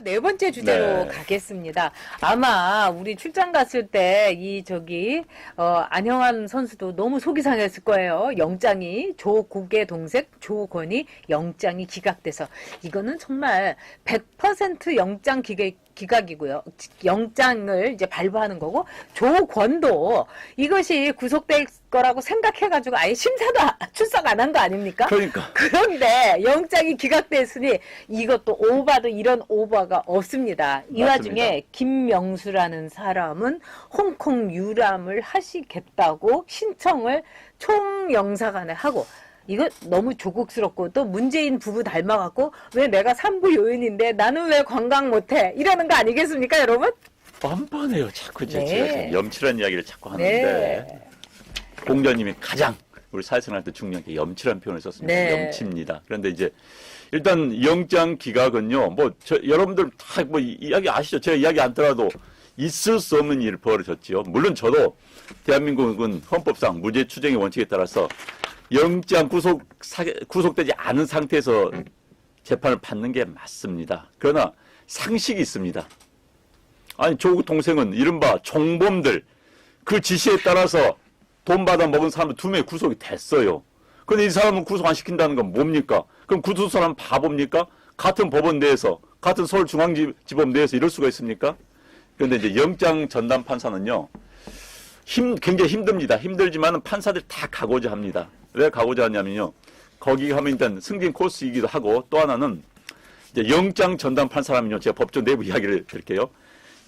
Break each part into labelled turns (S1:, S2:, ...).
S1: 네 번째 주제로
S2: 네.
S1: 가겠습니다. 아마 우리 출장 갔을 때 안형환 선수도 너무 속이 상했을 거예요. 영장이 조국의 동생 조건이 영장이 기각돼서 이거는 정말 100% 영장 기각이고요. 영장을 이제 발부하는 거고 조건도 이것이 구속될 거라고 생각해가지고 아예 심사도 출석 안 한 거 아닙니까?
S2: 그러니까.
S1: 그런데 영장이 기각됐으니 이것도 오바도 이런 오바가 없습니다. 이
S2: 맞습니다.
S1: 와중에 김명수라는 사람은 홍콩 유람을 하시겠다고 신청을 총영사관에 하고 이거 너무 조국스럽고 또 문재인 부부 닮아갖고 왜 내가 삼부 요인인데 나는 왜 관광 못해 이러는 거 아니겠습니까 여러분?
S2: 뻔뻔해요. 자꾸 제가
S1: 네.
S2: 지금 염칠한 이야기를 자꾸 하는데
S1: 네.
S2: 공자님이 가장 우리 사회생활 때 중요하게 염칠한 표현을 썼습니다.
S1: 네.
S2: 염치입니다. 그런데 이제 일단 영장 기각은요. 여러분들 다 이야기 아시죠? 제가 이야기 안 더라도 있을 수 없는 일을 벌어졌지요. 물론 저도 대한민국은 헌법상 무죄 추정의 원칙에 따라서 영장 구속되지 않은 상태에서 재판을 받는 게 맞습니다. 그러나 상식이 있습니다. 아니 조국 동생은 이른바 종범들 그 지시에 따라서 돈 받아 먹은 사람 2명이 구속이 됐어요. 근데 이 사람은 구속 안 시킨다는 건 뭡니까? 그럼 구속 사람 바보입니까? 같은 법원 내에서 같은 서울중앙지법 내에서 이럴 수가 있습니까? 그런데 이제 영장 전담 판사는요. 굉장히 힘듭니다. 힘들지만 판사들 다 가고자 합니다. 왜 가고자 하냐면요. 거기 가면 일단 승진 코스이기도 하고 또 하나는 이제 영장 전담 판사라면요. 제가 법조 내부 이야기를 드릴게요.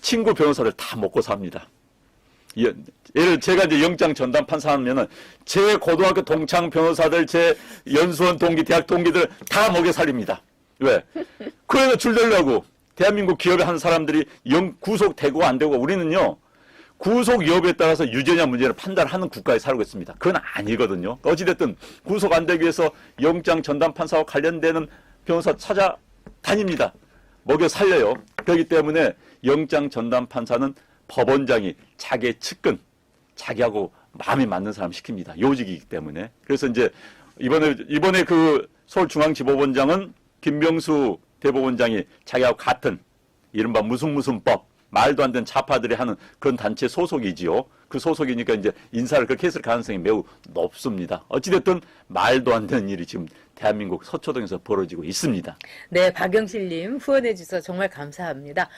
S2: 친구 변호사들 다 먹고 삽니다. 예를 제가 이제 영장 전담 판사하면은 제 고등학교 동창 변호사들, 제 연수원 동기, 대학 동기들 다 먹여 살립니다. 왜? 그래서 줄 되려고 대한민국 기업에 한 사람들이 구속되고 안 되고 우리는요. 구속 여부에 따라서 유죄냐 문제를 판단하는 국가에 살고 있습니다. 그건 아니거든요. 어찌됐든 구속 안 되기 위해서 영장 전담 판사와 관련되는 변호사 찾아다닙니다. 먹여 살려요. 그렇기 때문에 영장 전담 판사는 법원장이 자기의 측근, 자기하고 마음이 맞는 사람 시킵니다. 요직이기 때문에. 그래서 이제 이번에 그 서울중앙지법원장은 김명수 대법원장이 자기하고 같은 이른바 무슨 법, 말도 안 되는 좌파들이 하는 그런 단체 소속이지요. 그 소속이니까 이제 인사를 그렇게 했을 가능성이 매우 높습니다. 어찌됐든 말도 안 되는 일이 지금 대한민국 서초동에서 벌어지고 있습니다.
S1: 네, 박영실님 후원해 주셔서 정말 감사합니다.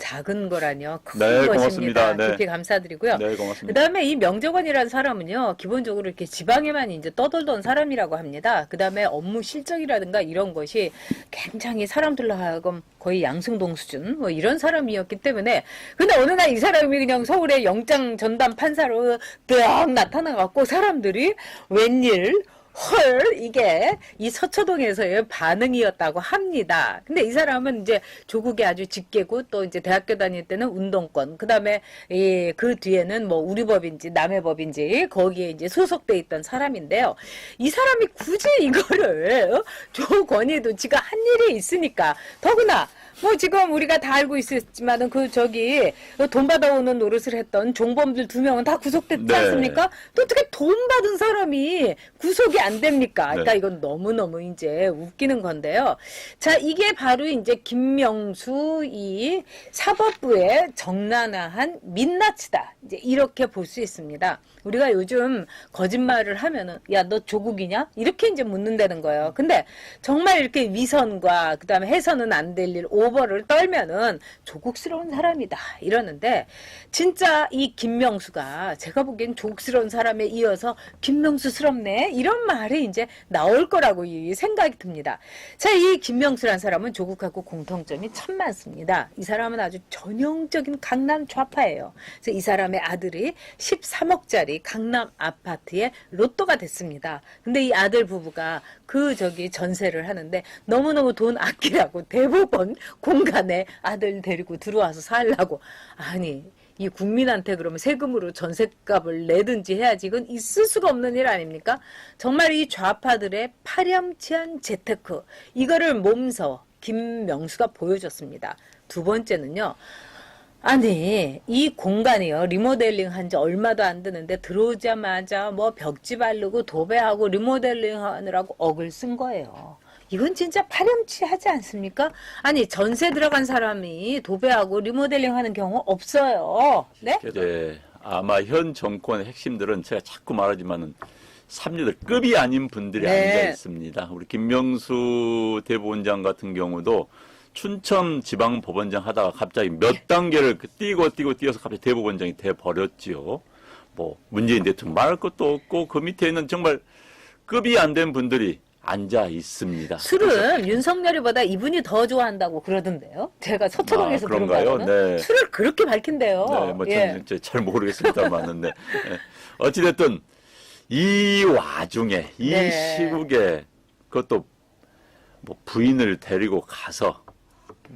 S1: 작은 거라뇨. 큰
S2: 네,
S1: 것입니다.
S2: 고맙습니다. 네.
S1: 깊이 감사드리고요.
S2: 네, 고맙습니다.
S1: 그다음에 이 명정원이라는 사람은요, 기본적으로 이렇게 지방에만 이제 떠돌던 사람이라고 합니다. 그다음에 업무 실적이라든가 이런 것이 굉장히 사람들로 하여금 거의 양승동 수준 뭐 이런 사람이었기 때문에 근데 어느 날 이 사람이 그냥 서울의 영장 전담 판사로 딱 나타나갖고 사람들이 웬일 헐 이게 이 서초동에서의 반응이었다고 합니다. 근데 이 사람은 이제 조국의 아주 직계고 또 이제 대학교 다닐 때는 운동권 그다음에 그 뒤에는 뭐 우리 법인지 남의 법인지 거기에 이제 소속돼 있던 사람인데요. 이 사람이 굳이 이거를 조건희도 지가 한 일이 있으니까 더구나 뭐 지금 우리가 다 알고 있었지만은 돈 받아오는 노릇을 했던 종범들 2명은 다 구속됐지
S2: 네.
S1: 않습니까? 또 어떻게 돈 받은 사람이 구속이 안 됩니까? 그러니까
S2: 네.
S1: 이건 너무너무 이제 웃기는 건데요. 자, 이게 바로 이제 김명수 이 사법부의 적나라한 민낯이다. 이제 이렇게 볼 수 있습니다. 우리가 요즘 거짓말을 하면은 야, 너 조국이냐? 이렇게 이제 묻는다는 거예요. 근데 정말 이렇게 위선과 그다음에 해서는 안 될 일 오버를 떨면은 조국스러운 사람이다. 이러는데 진짜 이 김명수가 제가 보기엔 조국스러운 사람에 이어서 김명수스럽네. 이런 말이 이제 나올 거라고 생각이 듭니다. 자, 이 김명수란 사람은 조국하고 공통점이 참 많습니다. 이 사람은 아주 전형적인 강남 좌파예요. 그래서 이 사람의 아들이 13억짜리 강남 아파트에 로또가 됐습니다. 근데 이 아들 부부가 전세를 하는데 너무너무 돈 아끼라고 대법원 공간에 아들 데리고 들어와서 살라고. 아니, 이 국민한테 그러면 세금으로 전셋값을 내든지 해야지. 이건 있을 수가 없는 일 아닙니까? 정말 이 좌파들의 파렴치한 재테크. 이거를 몸소 김명수가 보여줬습니다. 두 번째는요. 아니 이 공간이요 리모델링 한 지 얼마도 안 되는데 들어오자마자 뭐 벽지 바르고 도배하고 리모델링 하느라고 억을 쓴 거예요. 이건 진짜 파렴치하지 않습니까? 아니 전세 들어간 사람이 도배하고 리모델링하는 경우 없어요. 네?
S2: 네, 아마 현 정권의 핵심들은 제가 자꾸 말하지만은 삼류들 급이 아닌 분들이
S1: 네.
S2: 앉아 있습니다. 우리 김명수 대법원장 같은 경우도 춘천 지방법원장 하다가 갑자기 몇 단계를 뛰어서 갑자기 대법원장이 돼 버렸지요. 뭐 문재인 대통령 말할 것도 없고 그 밑에 있는 정말 급이 안 된 분들이 앉아 있습니다.
S1: 술은 윤석열이보다 이분이 더 좋아한다고 그러던데요. 제가 서초동에서 들은
S2: 그런가요?
S1: 바로는
S2: 네.
S1: 술을 그렇게 밝힌대요.
S2: 네, 뭐
S1: 예.
S2: 저는 이제 잘 모르겠습니다만은 네. 어찌됐든 이 와중에 이
S1: 네.
S2: 시국에 그것도 뭐 부인을 데리고 가서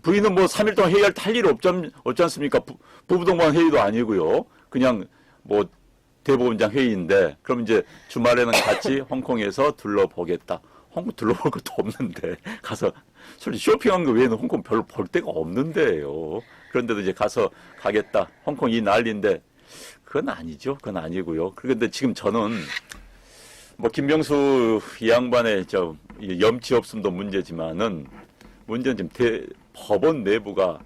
S2: 부인은 뭐 3일 동안 회의할 일 없지 않습니까? 부부동반 회의도 아니고요. 그냥 뭐 대법원장 회의인데 그럼 이제 주말에는 같이 홍콩에서 둘러보겠다. 홍콩 둘러볼 것도 없는데 가서 솔직히 쇼핑한 거 외에는 홍콩 별로 볼 데가 없는데요. 그런데도 이제 가서 가겠다. 홍콩 이 난리인데 그건 아니죠. 그건 아니고요. 그런데 지금 저는 뭐 김병수 이 양반의 염치 없음도 문제지만은 문제는 지금 법원 내부가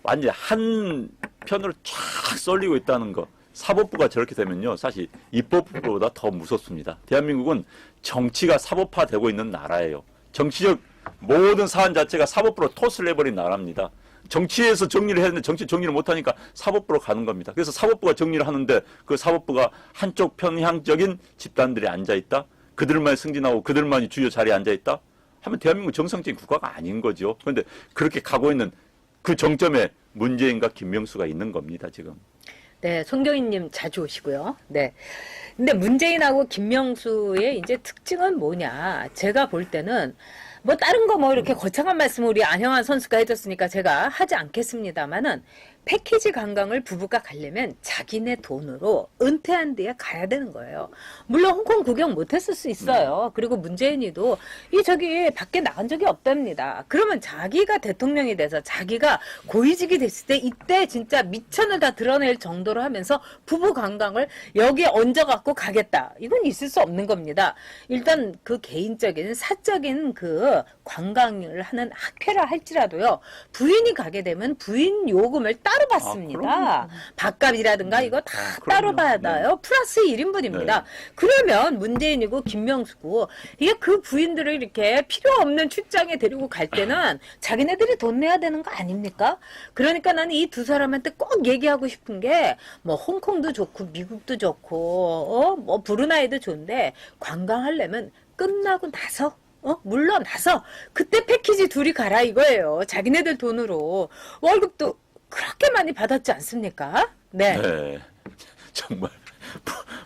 S2: 완전히 한 편으로 쫙 쏠리고 있다는 거. 사법부가 저렇게 되면요. 사실 입법부보다 더 무섭습니다. 대한민국은 정치가 사법화되고 있는 나라예요. 정치적 모든 사안 자체가 사법부로 토스를 해버린 나라입니다. 정치에서 정리를 해야 되는데 정치 정리를 못하니까 사법부로 가는 겁니다. 그래서 사법부가 정리를 하는데 그 사법부가 한쪽 편향적인 집단들이 앉아있다. 그들만 승진하고 그들만이 주요 자리에 앉아있다. 하면 대한민국 정상적인 국가가 아닌 거죠. 그런데 그렇게 가고 있는 그 정점에 문재인과 김명수가 있는 겁니다. 지금.
S1: 네, 송경희님 자주 오시고요. 네. 근데 문재인하고 김명수의 이제 특징은 뭐냐? 제가 볼 때는 뭐 다른 거 뭐 이렇게 거창한 말씀을 우리 안형환 선수가 해줬으니까 제가 하지 않겠습니다만은 패키지 관광을 부부가 가려면 자기네 돈으로 은퇴한 뒤에 가야 되는 거예요. 물론 홍콩 구경 못했을 수 있어요. 그리고 문재인이도 저기 밖에 나간 적이 없답니다. 그러면 자기가 대통령이 돼서 자기가 고위직이 됐을 때 이때 진짜 미천을 다 드러낼 정도로 하면서 부부 관광을 여기에 얹어갖고 가겠다. 이건 있을 수 없는 겁니다. 일단 그 개인적인 사적인 그 관광을 하는 학회라 할지라도요. 부인이 가게 되면 부인 요금을 따로 받습니다. 밥값이라든가 이거 다 따로
S2: 그럼요.
S1: 받아요. 플러스 1인분입니다.
S2: 네.
S1: 그러면 문재인이고 김명수고 이게 그 부인들을 이렇게 필요 없는 출장에 데리고 갈 때는 자기네들이 돈 내야 되는 거 아닙니까? 그러니까 나는 이 두 사람한테 꼭 얘기하고 싶은 게 뭐 홍콩도 좋고 미국도 좋고 뭐 브루나이도 좋은데 관광하려면 끝나고 나서 물러나서 그때 패키지 둘이 가라 이거예요. 자기네들 돈으로 월급도 그렇게 많이 받았지 않습니까? 네.
S2: 네. 정말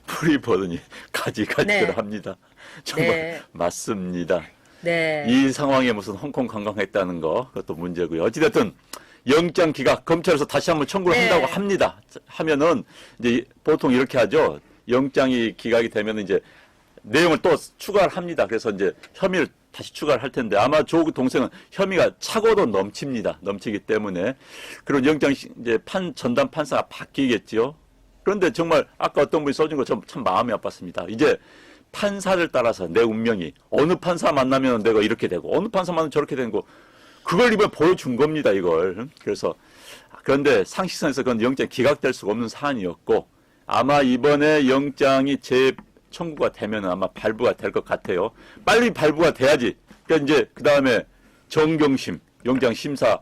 S2: 풀이 버드니 가지가지합니다. 정말
S1: 네.
S2: 맞습니다.
S1: 네.
S2: 이 상황에 무슨 홍콩 관광했다는 거 그것도 문제고요. 어찌됐든 영장 기각 검찰에서 다시 한번 청구를
S1: 네.
S2: 한다고 합니다. 하면은 이제 보통 이렇게 하죠. 영장이 기각이 되면 이제 내용을 또 추가를 합니다. 그래서 이제 혐의를 다시 추가를 할 텐데 아마 조국 동생은 혐의가 차고도 넘칩니다. 넘치기 때문에 그런 영장 이제 전담 판사가 바뀌겠지요. 그런데 정말 아까 어떤 분이 써준 것처럼 참 마음이 아팠습니다. 이제 판사를 따라서 내 운명이 어느 판사 만나면 내가 이렇게 되고 어느 판사 만나면 저렇게 되는 거 그걸 이번에 보여준 겁니다. 이걸. 그래서 그런데 상식선에서 그건 영장이 기각될 수가 없는 사안이었고 아마 이번에 영장이 청구가 되면 아마 발부가 될 것 같아요. 빨리 발부가 돼야지. 그러니까 이제 그 다음에 정경심, 영장 심사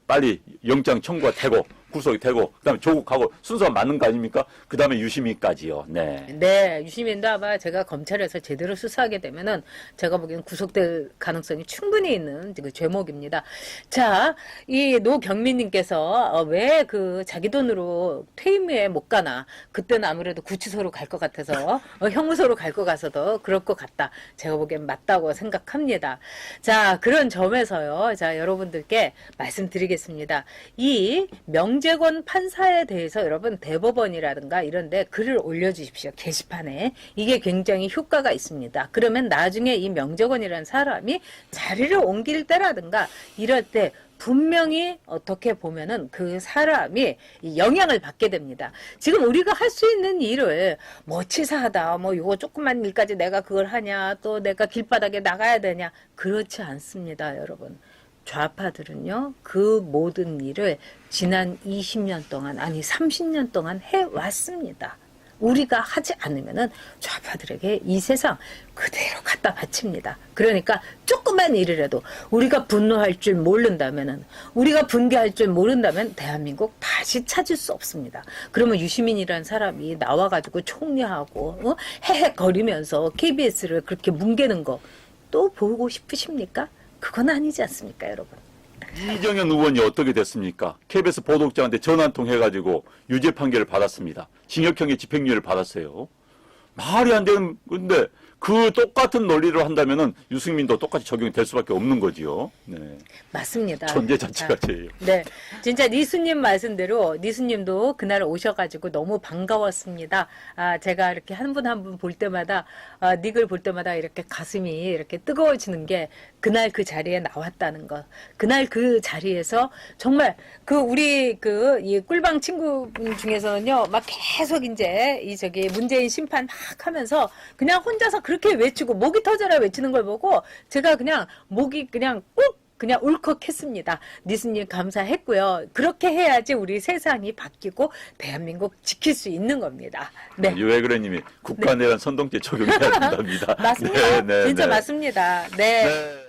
S2: 빨리 영장 청구가 되고 구속이 되고 그다음에 조국하고 순서가 맞는 거 아닙니까? 그다음에 유심히까지요. 네.
S1: 네, 유시민도 아마 제가 검찰에서 제대로 수사하게 되면은 제가 보기엔 구속될 가능성이 충분히 있는 그 죄목입니다. 자, 이 노경민님께서 왜 그 자기 돈으로 퇴임에 못 가나? 그때는 아무래도 구치소로 갈 것 같아서 형무소로 갈 것 같아서도 그럴 것 같다. 제가 보기엔 맞다고 생각합니다. 자, 그런 점에서요. 자, 여러분들께 말씀드리겠습니다. 이 명재권 판사에 대해서 여러분 대법원이라든가 이런데 글을 올려주십시오. 게시판에. 이게 굉장히 효과가 있습니다. 그러면 나중에 이 명재권이라는 사람이 자리를 옮길 때라든가 이럴 때 분명히 어떻게 보면은 그 사람이 이 영향을 받게 됩니다. 지금 우리가 할 수 있는 일을 뭐 치사하다, 뭐 이거 조그만 일까지 내가 그걸 하냐, 또 내가 길바닥에 나가야 되냐, 그렇지 않습니다, 여러분. 좌파들은요, 그 모든 일을 지난 20년 동안, 아니 30년 동안 해왔습니다. 우리가 하지 않으면은 좌파들에게 이 세상 그대로 갖다 바칩니다. 그러니까 조그만 일을 해도 우리가 분노할 줄 모른다면은, 우리가 분개할 줄 모른다면 대한민국 다시 찾을 수 없습니다. 그러면 유시민이라는 사람이 나와가지고 총리하고 헤헤거리면서 KBS를 그렇게 뭉개는 거 또 보고 싶으십니까? 그건 아니지 않습니까, 여러분?
S2: 이정현 의원이 어떻게 됐습니까? KBS 보도국장한테 전화 한 통 해가지고 유죄 판결을 받았습니다. 징역형의 집행유예를 받았어요. 말이 안 되는 건데 그 똑같은 논리를 한다면은 유승민도 똑같이 적용이 될 수밖에 없는 거지요. 네.
S1: 맞습니다.
S2: 존재 자체가 제예요.
S1: 네, 진짜 니수님 말씀대로 니수님도 그날 오셔가지고 너무 반가웠습니다. 아, 제가 이렇게 한 분 한 분 볼 때마다 닉을 볼 때마다 이렇게 가슴이 이렇게 뜨거워지는 게 그날 그 자리에 나왔다는 것. 그날 그 자리에서 정말 그 우리 그 이 꿀방 친구분 중에서는요, 막 계속 이제 이 저기 문재인 심판 막 하면서 그냥 혼자서 그렇게 외치고 목이 터져라 외치는 걸 보고 제가 그냥 목이 그냥 꾹 그냥 울컥했습니다. 니스님 감사했고요. 그렇게 해야지 우리 세상이 바뀌고 대한민국 지킬 수 있는 겁니다. 네.
S2: 유해그래님이 국가 내란 선동죄 적용해야 된답니다.
S1: 맞습니다.
S2: 네, 네,
S1: 진짜
S2: 네.
S1: 맞습니다. 네.
S2: 네.